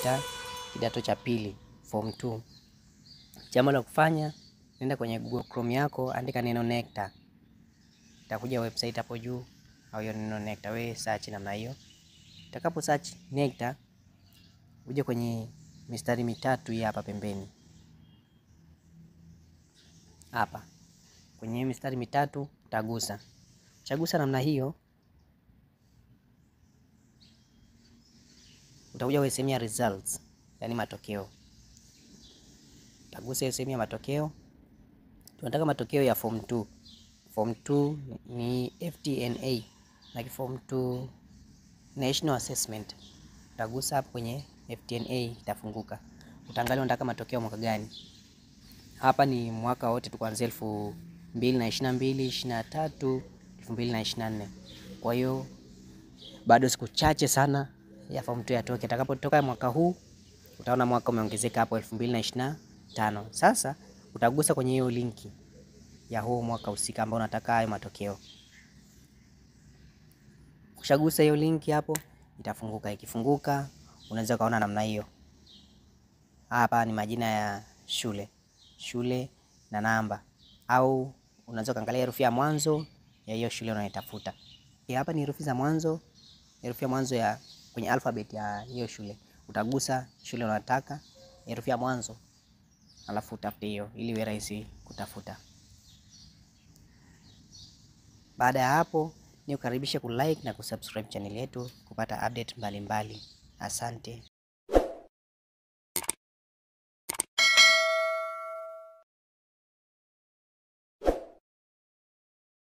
NECTA kidato cha pili form 2. Jambo la kufanya, nenda kwenye Google Chrome yako, andika neno NECTA. Itakuja website hapo juu au hiyo neno NECTA, wewe search namna hiyo. Utakapo search NECTA, uje kwenye mistari mitatu hii hapa pembeni. Hapa. Kwenye mistari mitatu utagusa. Chagusa namna hiyo. Utakuja kwenye sehemu ya results, yani matokeo. Utagusa sehemu ya matokeo. Tunataka matokeo ya form 2. Form 2 ni FTNA na form 2 National Assessment. Utagusa hapo kwenye FTNA, itafunguka. Utaangalia unataka matokeo mwaka gani. Hapa ni mwaka wote tu kuanzia 2022, 23, 2024. Kwa hiyo bado siku chache sana ya form 2 yatoke. Itakapotoka mwaka huu, utaona mwaka umeongezeka hapo 2025. Sasa utagusa kwenye hiyo linki ya huo mwaka husika ambao unataka hayo matokeo. Ukishagusa hiyo linki hapo, itafunguka. Ikifunguka, unaweza kaona namna hiyo. Hapa ni majina ya shule na namba, au unaweza kaangalia herufi ya mwanzo ya hiyo shule unayotafuta. Hapa ni herufi za mwanzo, herufi ya mwanzo ya kwenye alphabet ya hiyo shule. Utagusa shule unataka, herufi ya mwanzo, alafu utafute hiyo ili iwe rahisi kutafuta. Baada ya hapo, ni kukaribisha kulike na kusubscribe channel yetu kupata update mbalimbali. Asante.